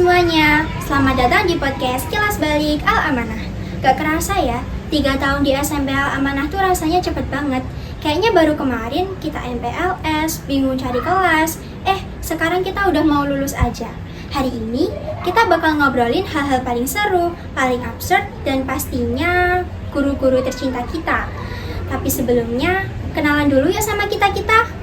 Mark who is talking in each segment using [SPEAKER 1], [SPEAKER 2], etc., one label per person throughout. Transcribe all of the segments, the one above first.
[SPEAKER 1] semuanya, selamat datang di podcast Kilas Balik Al-Amanah. Gak kerasa ya, 3 tahun di SMP Al-Amanah tuh rasanya cepet banget. Kayaknya baru kemarin kita MPLS, bingung cari kelas. Sekarang kita udah mau lulus aja. Hari ini kita bakal ngobrolin hal-hal paling seru, paling absurd, dan pastinya guru-guru tercinta kita. Tapi sebelumnya, kenalan dulu ya sama kita-kita.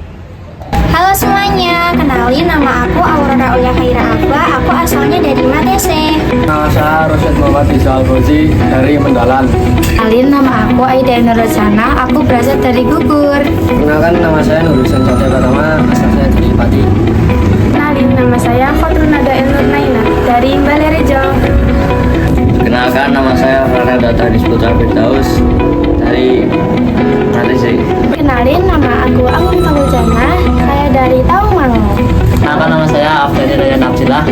[SPEAKER 1] Halo semuanya, kenalin nama aku Aurora Ulia Khaira Akba. Aku asalnya dari Matese.
[SPEAKER 2] Nama saya Rosyad Muhammad Rizal Fauzi dari Mendalan.
[SPEAKER 3] Kenalin nama aku Aida Nurrosana, aku berasal dari Gugur.
[SPEAKER 2] Kenalkan nama saya Nurusan Cahaya Pratama, asal saya dari Pati.
[SPEAKER 3] Kenalin nama saya Fatrunada Elnur Naina dari Balerejo.
[SPEAKER 2] Kenalkan nama saya Rana Data Disputra Firdaus dari Matese.
[SPEAKER 3] Kenalin nama aku Amun Fahujana, saya dari Tawangmangu.
[SPEAKER 2] Kenalkan nama saya Afdani Raya Abdillah,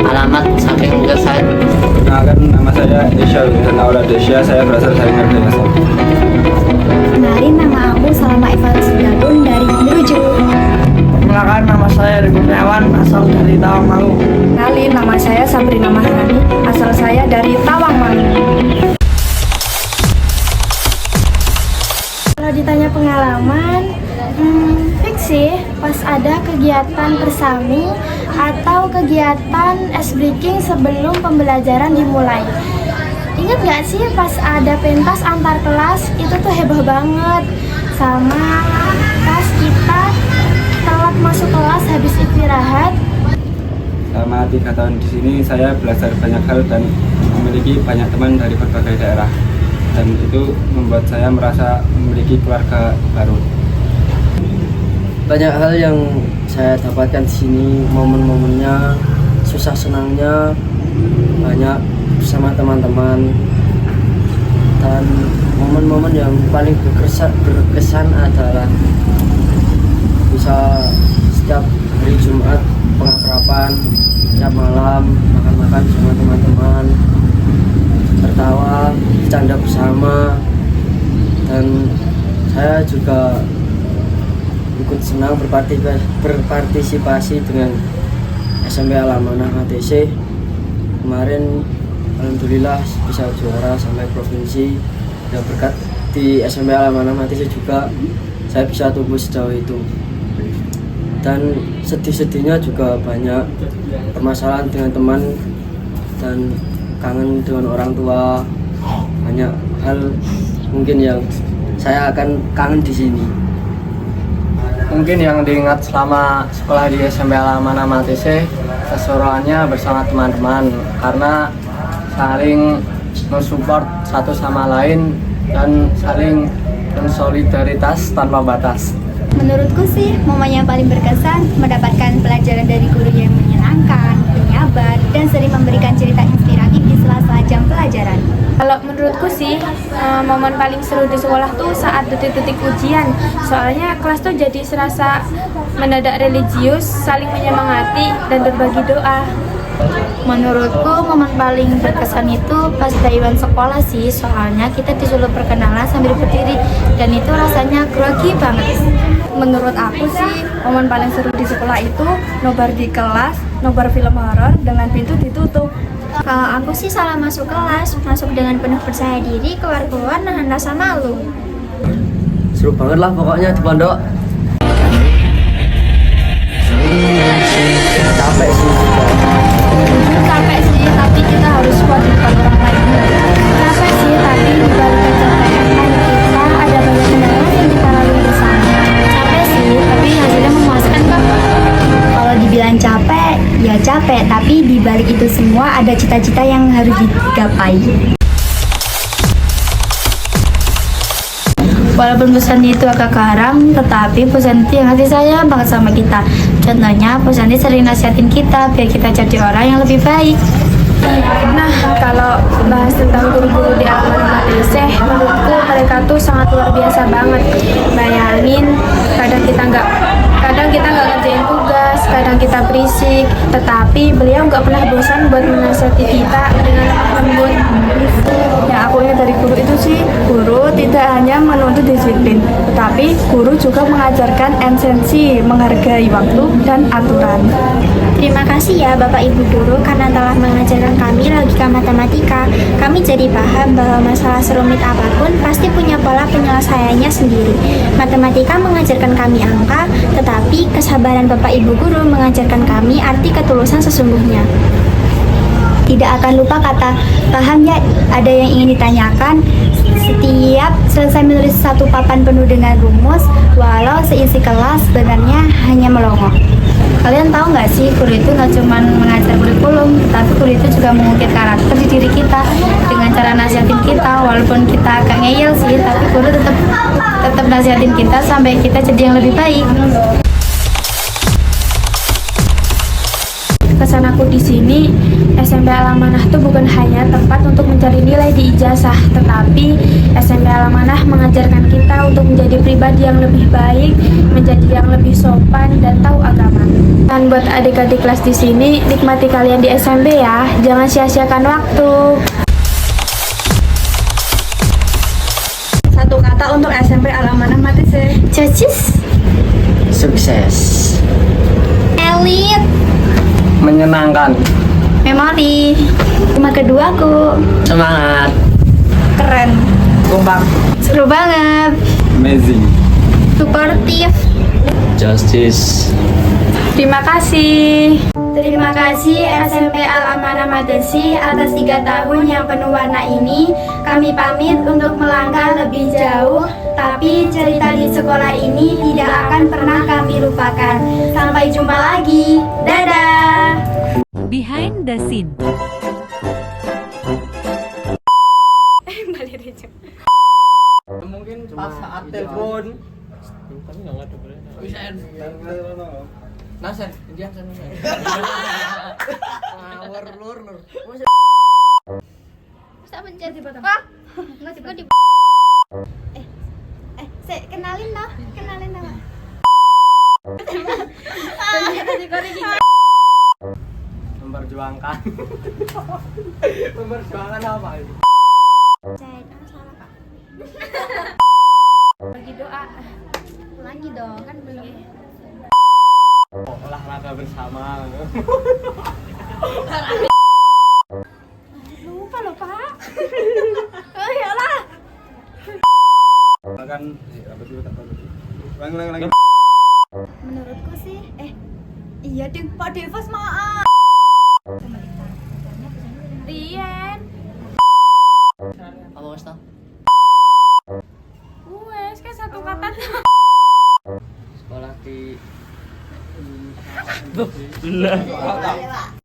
[SPEAKER 2] alamat samping Gersat.
[SPEAKER 4] Kenalkan nama saya Isya dan Aula Desya, saya berasal dari Ngerdeasa.
[SPEAKER 1] Kenalin nama aku Salama Ivan Sudatun dari Meruju.
[SPEAKER 5] Kenalkan nama saya Riko Kurniawan, asal dari Tawangmangu.
[SPEAKER 3] Kenalin nama saya Sabrina Maharani, asal saya dari Tawangmangu. Kalau ditanya pengalaman, fix sih pas ada kegiatan persami atau kegiatan ice breaking sebelum pembelajaran dimulai. Ingat gak sih pas ada pentas antar kelas, itu tuh heboh banget. Sama pas kita telat masuk kelas habis istirahat.
[SPEAKER 4] Selama 3 tahun di sini saya belajar banyak hal dan memiliki banyak teman dari berbagai daerah. Dan itu membuat saya merasa memiliki keluarga baru.
[SPEAKER 2] Banyak hal yang saya dapatkan di sini, momen-momennya, susah senangnya banyak bersama teman-teman. Dan momen-momen yang paling berkesan adalah bisa setiap hari Jumat pengakraban, setiap malam makan-makan sama teman-teman, tertawa, bercanda bersama. Dan saya juga ikut senang berpartisipasi dengan SMP Al-Amanah ATC. Kemarin alhamdulillah bisa juara sampai provinsi, dan berkat di SMP Al-Amanah ATC juga saya bisa tumbuh sejauh itu. Dan sedih-sedihnya juga banyak, permasalahan dengan teman dan kangen dengan orang tua. Banyak hal mungkin yang saya akan kangen di sini.
[SPEAKER 5] Mungkin yang diingat selama sekolah di SMP Al-Amanah ATC, keseruannya bersama teman-teman karena saling mensupport satu sama lain dan saling solidaritas tanpa batas.
[SPEAKER 1] Menurutku sih, momen yang paling berkesan mendapatkan pelajaran dari guru yang menyenangkan, penyabar, dan sering memberikan cerita inspiratif di sela-sela jam pelajaran.
[SPEAKER 3] Kalau menurutku sih, momen paling seru di sekolah tuh saat detik-detik ujian. Soalnya kelas tuh jadi serasa mendadak religius, saling menyemangati, dan berbagi doa.
[SPEAKER 6] Menurutku momen paling berkesan itu pas dayuan sekolah sih, soalnya kita disuruh perkenalan sambil berdiri dan itu rasanya grogi banget.
[SPEAKER 3] Menurut aku sih, momen paling seru di sekolah itu nobar di kelas, nobar film horor dengan pintu ditutup.
[SPEAKER 1] Kalau aku sih salah masuk kelas, masuk dengan penuh percaya diri, keluar-keluar nahan rasa malu.
[SPEAKER 2] Seru banget lah pokoknya di pondok. Capek sih juga.
[SPEAKER 6] Capek sih, tapi kita harus kuat di depan orang lain. Capek sih, tapi di balik kecapean kita ada banyak kenangan yang kita lalui bersama. Capek sih, tapi hasilnya memuaskan kok.
[SPEAKER 1] Kalau dibilang capek, ya capek, tapi di balik itu semua ada cita-cita yang harus digapai.
[SPEAKER 6] Walaupun Pusanti itu agak garang, tetapi Pusanti yang hati sayang banget sama kita. Contohnya, Pusanti sering nasihatin kita biar kita jadi orang yang lebih baik.
[SPEAKER 3] Nah, kalau bahas tentang guru-guru di Al-Amanah ATC, menurutku mereka tuh sangat luar biasa banget. Bayangin, kadang kita nggak ngerjain tugas, kadang kita berisik, tetapi beliau nggak pernah bosan buat menasihati kita dengan lemah lembut. Yang aku ingat dari guru itu sih, guru tidak hanya menuntut disiplin, tetapi guru juga mengajarkan esensi menghargai waktu dan aturan.
[SPEAKER 1] Terima kasih ya Bapak Ibu Guru karena telah mengajarkan kami logika matematika. Kami jadi paham bahwa masalah serumit apapun pasti punya pola penyelesaiannya sendiri. Matematika mengajarkan kami angka, tetapi kesabaran Bapak Ibu Guru mengajarkan kami arti ketulusan sesungguhnya.
[SPEAKER 6] Tidak akan lupa kata paham ya, ada yang ingin ditanyakan. Setiap selesai menulis satu papan penuh dengan rumus, walau seisi kelas sebenarnya hanya melongo. Kalian tahu nggak sih, guru itu nggak cuma mengajar kurikulum, tapi guru itu juga mengukir karakter di diri kita dengan cara nasihatin kita. Walaupun kita agak ngeyel sih, tapi guru tetap nasihatin kita sampai kita jadi yang lebih baik.
[SPEAKER 3] Kesan aku di sini, SMP Al-Amanah itu bukan hanya tempat untuk mencari nilai di ijazah, tetapi SMP Al-Amanah mengajarkan kita untuk menjadi pribadi yang lebih baik, menjadi yang lebih sopan dan tahu agama. Dan buat adik-adik kelas di sini, nikmati kalian di SMP ya, jangan sia-siakan waktu. Satu kata untuk SMP Al-Amanah Matise.
[SPEAKER 6] Cocis.
[SPEAKER 2] Sukses.
[SPEAKER 1] Elit.
[SPEAKER 5] Menyenangkan.
[SPEAKER 6] Memori. Tema keduaku.
[SPEAKER 2] Semangat.
[SPEAKER 1] Keren.
[SPEAKER 5] Kompak.
[SPEAKER 6] Seru banget.
[SPEAKER 4] Amazing.
[SPEAKER 1] Suportif.
[SPEAKER 2] Justice.
[SPEAKER 3] Terima kasih.
[SPEAKER 1] Terima kasih SMP Al-Amanah Madesi atas 3 tahun yang penuh warna ini. Kami pamit untuk melangkah lebih jauh, tapi cerita di sekolah ini tidak akan pernah kami lupakan. Sampai jumpa lagi. Dadah!
[SPEAKER 7] Behind the scene.
[SPEAKER 5] Mungkin pas saat telepon. Nasen, jangan ngawur lur.
[SPEAKER 1] Bisa pencet di bawah. Nggak juga di. Kenalin noh, kenalin nama.
[SPEAKER 5] Memperjuangkan. Memperjuangkan apa itu?
[SPEAKER 1] Salah Pak.
[SPEAKER 3] Bagi doa.
[SPEAKER 1] Lagi dong, kan belum.
[SPEAKER 5] Olahraga bersama.
[SPEAKER 1] Lupa loh Pak. Oh iyalah.
[SPEAKER 4] Kan apa sih tak tahu. Ulang.
[SPEAKER 1] Menurutku sih, iya deh Pak Devas maaf.
[SPEAKER 3] Rian.
[SPEAKER 5] Apa Mas?
[SPEAKER 3] Wes kan satu kata.
[SPEAKER 2] Sekolah di